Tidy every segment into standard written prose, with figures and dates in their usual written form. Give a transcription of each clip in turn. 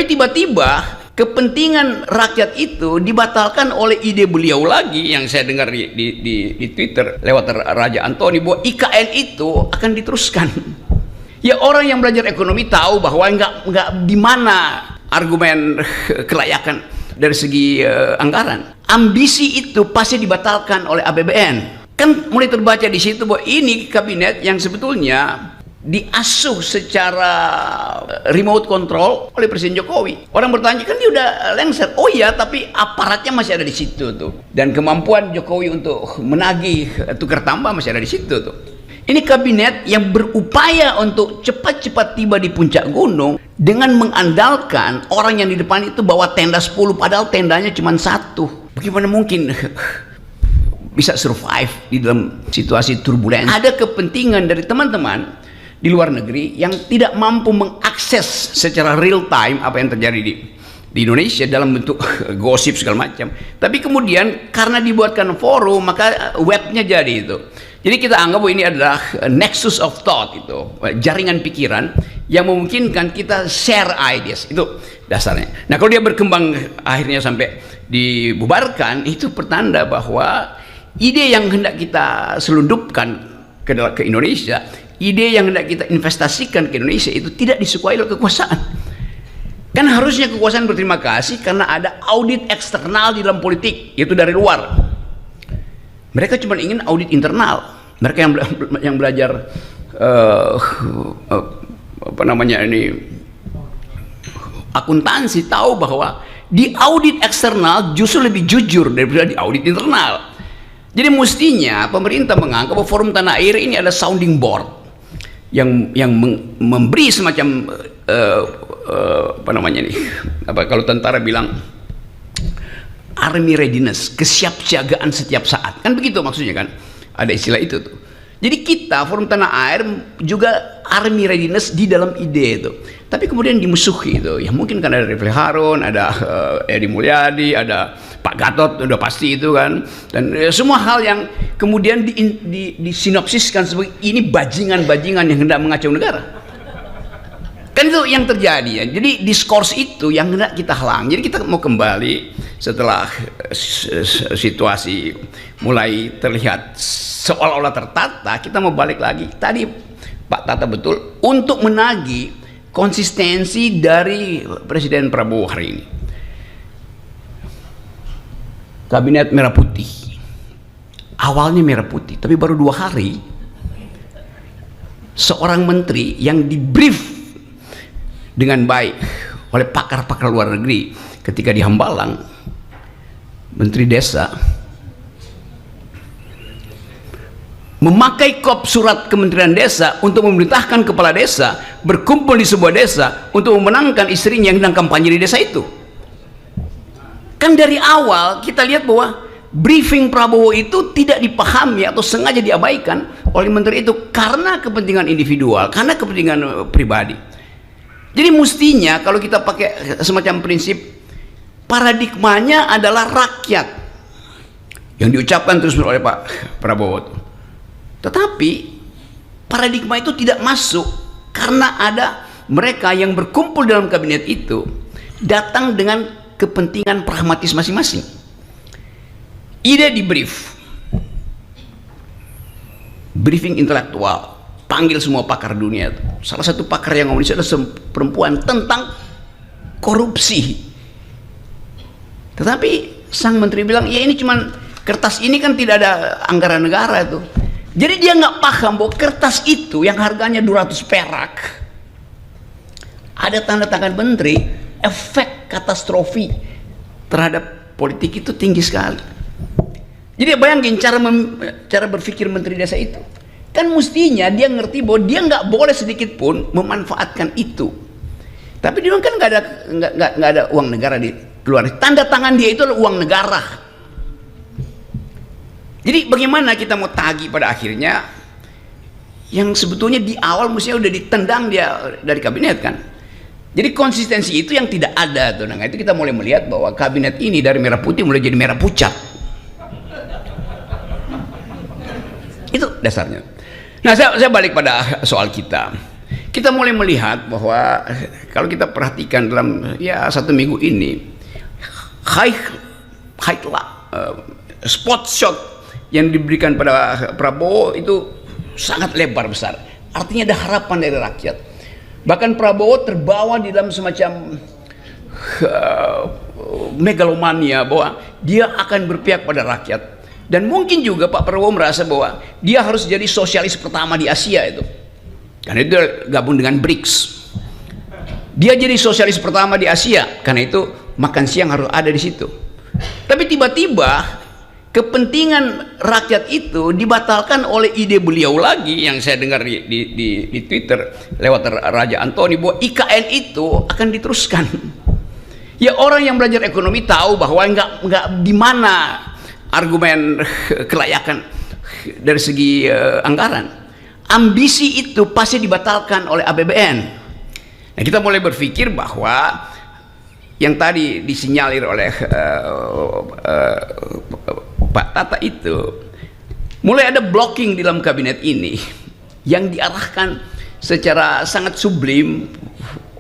Tapi tiba-tiba kepentingan rakyat itu dibatalkan oleh ide beliau lagi yang saya dengar di Twitter lewat Raja Antoni, bahwa IKN itu akan diteruskan. Ya, orang yang belajar ekonomi tahu bahwa nggak di mana argumen kelayakan dari segi anggaran. Ambisi itu pasti dibatalkan oleh APBN. Kan mulai terbaca di situ bahwa ini kabinet yang sebetulnya diasuh secara remote control oleh Presiden Jokowi. Orang bertanya, kan dia udah lengser. Oh iya, tapi aparatnya masih ada di situ tuh. Dan kemampuan Jokowi untuk menagih tukar tambah masih ada di situ tuh. Ini kabinet yang berupaya untuk cepat-cepat tiba di puncak gunung dengan mengandalkan orang yang di depan itu bawa tenda 10, padahal tendanya cuma 1. Bagaimana mungkin bisa survive di dalam situasi turbulensi? Ada kepentingan dari teman-teman di luar negeri yang tidak mampu mengakses secara real time apa yang terjadi di Indonesia dalam bentuk gosip segala macam. Tapi kemudian karena dibuatkan forum, maka webnya jadi itu. Jadi kita anggap bahwa ini adalah nexus of thought, itu jaringan pikiran yang memungkinkan kita share ideas. Itu dasarnya. Nah, kalau dia berkembang akhirnya sampai dibubarkan, itu pertanda bahwa ide yang hendak kita selundupkan ke Indonesia, ide yang hendak kita investasikan ke Indonesia itu tidak disukai oleh kekuasaan. Kan harusnya kekuasaan berterima kasih karena ada audit eksternal di dalam politik, yaitu dari luar. Mereka cuma ingin audit internal. Mereka yang belajar apa namanya ini, akuntansi, tahu bahwa di audit eksternal justru lebih jujur daripada di audit internal. Jadi mestinya pemerintah menganggap bahwa Forum Tanah Air ini adalah sounding board yang memberi semacam apa namanya nih, apa kalau tentara bilang army readiness, kesiapsiagaan setiap saat, kan begitu maksudnya kan, ada istilah itu tuh. Jadi kita Forum Tanah Air juga army readiness di dalam ide itu, tapi kemudian dimusuhi itu. Ya mungkin kan ada Refli Harun, ada Edi Mulyadi, ada Pak Gatot, udah pasti itu kan, dan semua hal yang kemudian disinopsiskan sebagai ini bajingan-bajingan yang hendak mengacau negara. Kan itu yang terjadi ya. Jadi diskurs itu yang hendak kita halang. Jadi kita mau kembali setelah situasi mulai terlihat seolah-olah tertata, kita mau balik lagi. Tadi Pak Tata betul untuk menagih konsistensi dari Presiden Prabowo hari ini. Kabinet merah putih, awalnya merah putih, tapi baru 2 hari seorang menteri yang dibrief dengan baik oleh pakar-pakar luar negeri ketika di Hambalang, Menteri Desa memakai kop surat Kementerian Desa untuk memerintahkan kepala desa berkumpul di sebuah desa untuk memenangkan istrinya yang sedang kampanye di desa itu. Kan dari awal kita lihat bahwa briefing Prabowo itu tidak dipahami atau sengaja diabaikan oleh menteri itu karena kepentingan individual, karena kepentingan pribadi. Jadi mestinya kalau kita pakai semacam prinsip, paradigmanya adalah rakyat yang diucapkan terus oleh Pak Prabowo. Tetapi paradigma itu tidak masuk karena ada mereka yang berkumpul dalam kabinet itu datang dengan kepentingan pragmatis masing-masing. Ide di briefing intelektual, panggil semua pakar dunia. Salah satu pakar yang ngomong itu adalah perempuan tentang korupsi. Tetapi sang menteri bilang, ya ini cuman kertas ini kan tidak ada anggaran negara itu. Jadi dia nggak paham bahwa kertas itu yang harganya 200 perak ada tanda tangan menteri, efek katastrofi terhadap politik itu tinggi sekali. Jadi bayangin cara berpikir menteri desa itu. Kan mestinya dia ngerti bahwa dia nggak boleh sedikit pun memanfaatkan itu. Tapi dia kan nggak ada uang negara di luar. Tanda tangan dia itu adalah uang negara. Jadi bagaimana kita mau tagih pada akhirnya yang sebetulnya di awal mestinya udah ditendang dia dari kabinet kan. Jadi konsistensi itu yang tidak ada tuh. Nah itu kita mulai melihat bahwa kabinet ini dari merah putih mulai jadi merah pucat. Itu dasarnya. Nah saya balik pada soal kita. kita mulai melihat bahwa kalau kita perhatikan dalam ya 1 minggu ini, spot shot yang diberikan pada Prabowo itu sangat lebar besar. Artinya ada harapan dari rakyat. Bahkan Prabowo terbawa di dalam semacam megalomania bahwa dia akan berpihak pada rakyat. Dan mungkin juga Pak Prabowo merasa bahwa dia harus jadi sosialis pertama di Asia itu. Karena itu gabung dengan BRICS. Dia jadi sosialis pertama di Asia, karena itu makan siang harus ada di situ. Tapi tiba-tiba kepentingan rakyat itu dibatalkan oleh ide beliau lagi yang saya dengar di Twitter lewat Raja Antoni bahwa IKN itu akan diteruskan. Ya, orang yang belajar ekonomi tahu bahwa nggak di mana argumen kelayakan dari segi anggaran. Ambisi itu pasti dibatalkan oleh APBN. Nah, kita mulai berpikir bahwa yang tadi disinyalir oleh Pak Tata itu, mulai ada blocking di dalam kabinet ini yang diarahkan secara sangat sublim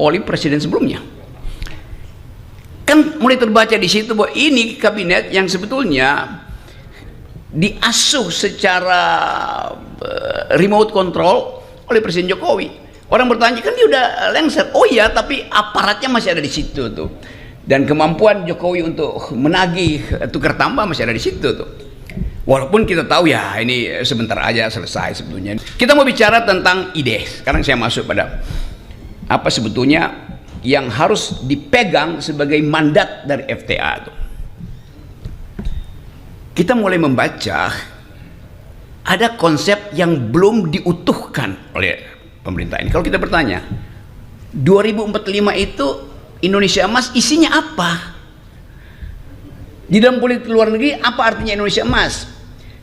oleh presiden sebelumnya. Kan mulai terbaca di situ bahwa ini kabinet yang sebetulnya diasuh secara remote control oleh Presiden Jokowi. Orang bertanya, kan dia udah lengser. Oh iya, tapi aparatnya masih ada di situ tuh. Dan kemampuan Jokowi untuk menagih tukar tambah masih ada di situ tuh. Walaupun kita tahu ya ini sebentar aja selesai sebetulnya. Kita mau bicara tentang ide. Sekarang saya masuk pada apa sebetulnya yang harus dipegang sebagai mandat dari FTA tuh. Kita mulai membaca ada konsep yang belum diutuhkan oleh pemerintah ini. Kalau kita bertanya, 2045 itu Indonesia Emas isinya apa? Di dalam politik luar negeri apa artinya Indonesia Emas?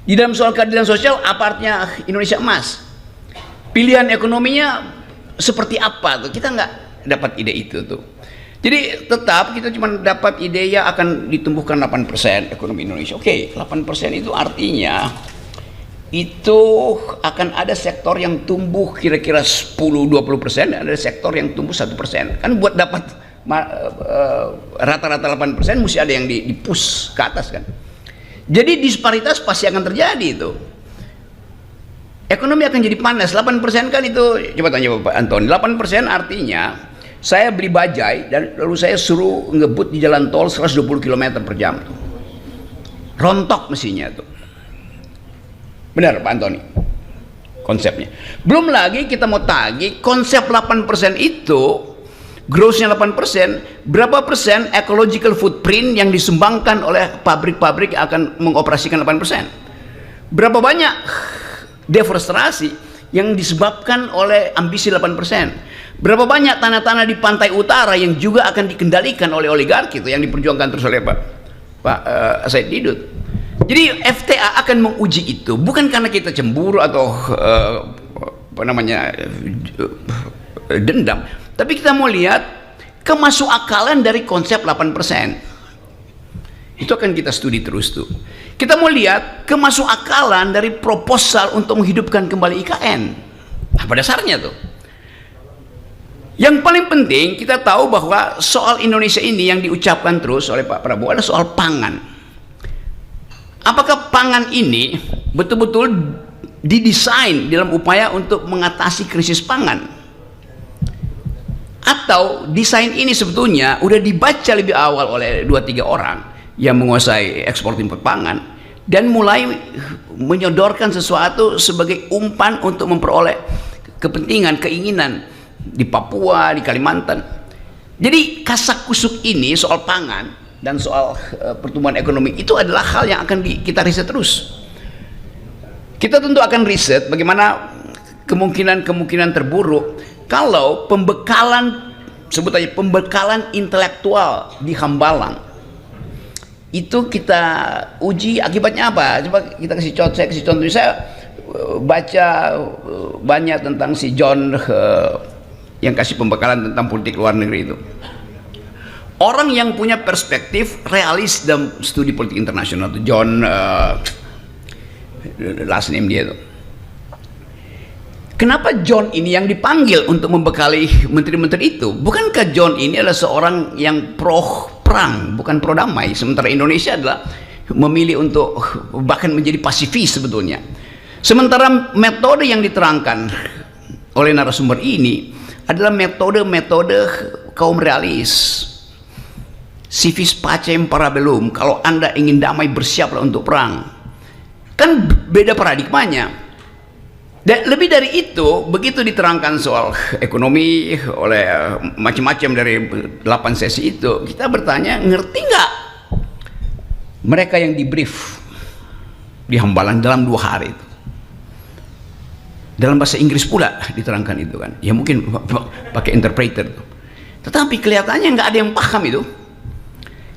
Di dalam soal keadilan sosial apa artinya Indonesia Emas? Pilihan ekonominya seperti apa tuh? Kita nggak dapat ide itu tuh. Jadi tetap kita cuma dapat ide ya akan ditumbuhkan 8% ekonomi Indonesia. Oke, 8% itu artinya itu akan ada sektor yang tumbuh kira-kira 10-20%, ada sektor yang tumbuh 1%. Kan buat dapat rata-rata 8% mesti ada yang di-push ke atas kan. Jadi disparitas pasti akan terjadi itu. Ekonomi akan jadi panas. 8% kan itu, coba tanya Bapak Antoni, 8% artinya saya beli bajai dan lalu saya suruh ngebut di jalan tol 120 km per jam tuh. Rontok mesinnya tuh. Benar Pak Antoni konsepnya. Belum lagi kita mau tagih konsep 8% itu, grossnya 8%, berapa persen ecological footprint yang disumbangkan oleh pabrik-pabrik yang akan mengoperasikan 8%. Berapa banyak deforestasi yang disebabkan oleh ambisi 8%. Berapa banyak tanah-tanah di pantai utara yang juga akan dikendalikan oleh oligarki itu yang diperjuangkan terus oleh Pak Said Didut. Jadi FTA akan menguji itu bukan karena kita cemburu atau apa namanya dendam, tapi kita mau lihat kemasukakalan dari konsep 8%. Itu akan kita studi terus tuh. Kita mau lihat kemasukakalan dari proposal untuk menghidupkan kembali IKN. Nah, pada dasarnya tuh. Yang paling penting kita tahu bahwa soal Indonesia ini yang diucapkan terus oleh Pak Prabowo adalah soal pangan. Apakah pangan ini betul-betul didesain dalam upaya untuk mengatasi krisis pangan? Atau desain ini sebetulnya udah dibaca lebih awal oleh 2-3 orang yang menguasai ekspor impor pangan dan mulai menyodorkan sesuatu sebagai umpan untuk memperoleh kepentingan, keinginan di Papua, di Kalimantan. Jadi kasak-kusuk ini soal pangan dan soal pertumbuhan ekonomi itu adalah hal yang akan kita riset terus. Kita tentu akan riset bagaimana kemungkinan terburuk kalau pembekalan, sebut aja pembekalan intelektual di Hambalang itu kita uji akibatnya apa. Coba kita kasih contoh, saya kasih contoh. Saya baca banyak tentang si John yang kasih pembekalan tentang politik luar negeri itu. Orang yang punya perspektif realis dalam studi politik internasional itu John last name dia itu. Kenapa John ini yang dipanggil untuk membekali menteri-menteri itu? Bukankah John ini adalah seorang yang pro perang, bukan pro damai, sementara Indonesia adalah memilih untuk bahkan menjadi pasifis sebetulnya. Sementara metode yang diterangkan oleh narasumber ini adalah metode-metode kaum realis, civis pacem para bellum. Kalau Anda ingin damai, bersiaplah untuk perang. Kan beda paradigmanya. Dan lebih dari itu, begitu diterangkan soal ekonomi oleh macam-macam dari 8 sesi itu, kita bertanya, ngerti nggak mereka yang di brief di Hambalang dalam 2 hari itu? Dalam bahasa Inggris pula diterangkan itu kan, ya mungkin pakai interpreter. Tetapi kelihatannya nggak ada yang paham itu.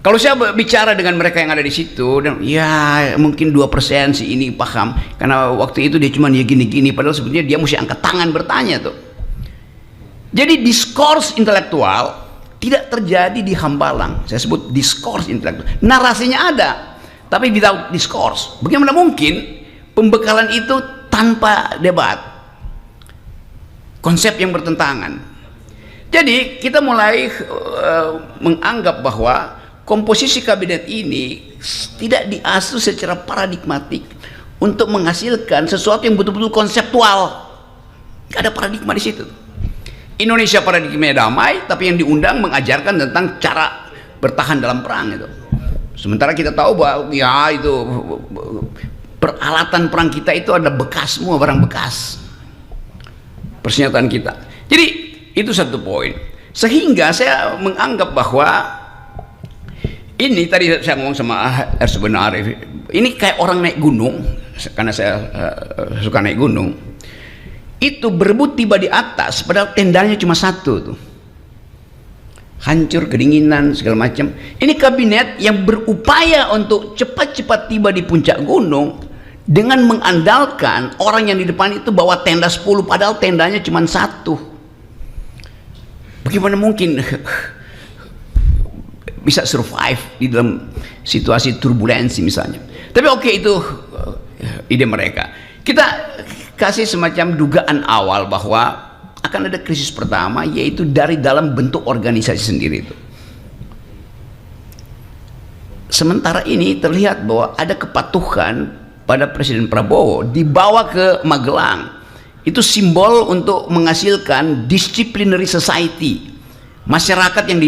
Kalau saya bicara dengan mereka yang ada di situ, dan ya mungkin 2% sih ini paham, karena waktu itu dia cuma ya gini-gini, padahal sebetulnya dia mesti angkat tangan bertanya tuh. Jadi diskurs intelektual tidak terjadi di Hambalang. Saya sebut diskurs intelektual. Narasinya ada, tapi without diskurs. Bagaimana mungkin pembekalan itu tanpa debat? Konsep yang bertentangan. Jadi kita mulai menganggap bahwa komposisi kabinet ini tidak diasuh secara paradigmatik untuk menghasilkan sesuatu yang betul-betul konseptual. Gak ada paradigma di situ. Indonesia paradigma damai, tapi yang diundang mengajarkan tentang cara bertahan dalam perang itu. Sementara kita tahu bahwa ya itu peralatan perang kita itu ada bekas, semua barang bekas persenjataan kita. Jadi itu satu poin. Sehingga saya menganggap bahwa ini tadi saya ngomong sama Ersben Arif, ini kayak orang naik gunung, karena saya suka naik gunung. Itu berebut tiba di atas, padahal tendanya cuma satu tuh. Hancur, kedinginan, segala macam. Ini kabinet yang berupaya untuk cepat-cepat tiba di puncak gunung dengan mengandalkan orang yang di depan itu bawa tenda 10, padahal tendanya cuma satu. Bagaimana mungkin bisa survive di dalam situasi turbulensi misalnya? Tapi oke, itu ide mereka. Kita kasih semacam dugaan awal bahwa akan ada krisis pertama, yaitu dari dalam bentuk organisasi sendiri itu. Sementara ini terlihat bahwa ada kepatuhan pada Presiden Prabowo dibawa ke Magelang. Itu simbol untuk menghasilkan disciplinary society, masyarakat yang